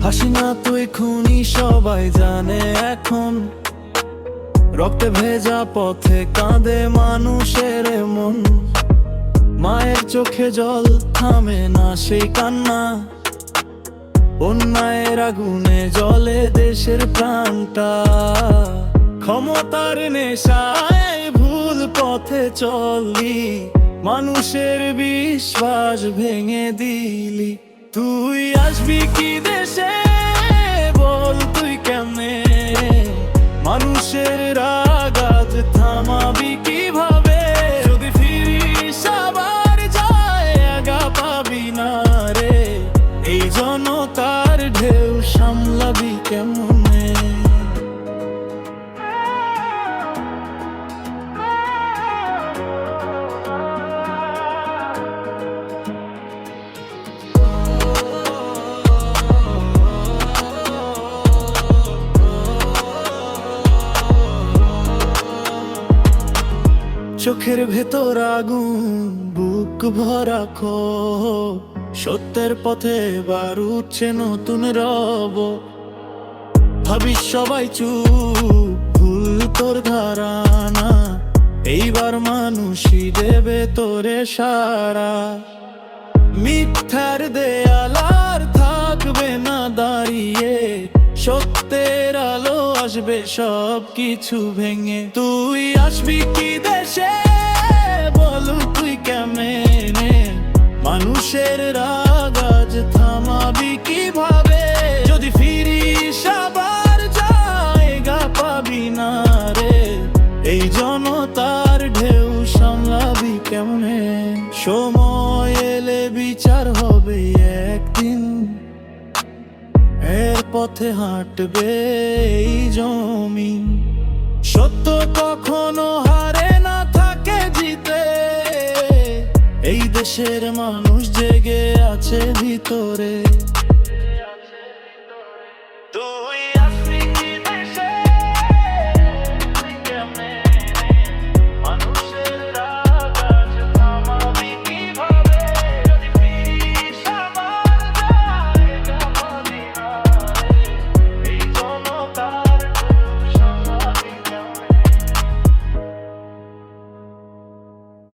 হাসিনা তুই খুনি সবাই জানে এখন, রক্তে ভেজা পথে কাঁদে মানুষের মন। মায়ের চোখে জল থামে না সেই কান্না, অন্যায়ের আগুনে জ্বলে দেশের প্রাণটা। ক্ষমতার নেশায় ভুল পথে চললি, মানুষের বিশ্বাস ভেঙে দিলি। তুই আসবি কি দেশে বল, তুই কেমনে মানুষের রাগ আজ থামাবি কিভাবে? যদি ফিরিস আবার যায় আগা পাবি না রে, এই জনতার ঢেউ সামলাবি কেমনে? চোখের ভেতর আগুন, বুক ভরা ক্ষোভ, সত্যের পথে এবার উঠছে নতুন রব। ভাবিস সবাই চুপ, ভুল তোর ধারণা, এইবার মানুষই দেবে তোরে সারা। মিথ্যার দেয়াল আর থাকবে না দাঁড়িয়ে, সত্যের আলো আসবে সব কিছু ভেঙে। তুই আসবি কি দেশে বল, তুই কেমনে মানুষের রাগ আজ থামাবি কিভাবে? যদি ফিরিস আবার জায়গা পাবি না রে, এই জনতার ঢেউ সামলাবি কেমনে? সময় এলে বিচার হবে একদিন, এর পথে হাঁটবে এই জমিন। সত্য কখনো হারে না, থাকে জিতে, এই দেশের মানুষ জেগে আছে ভিতরে।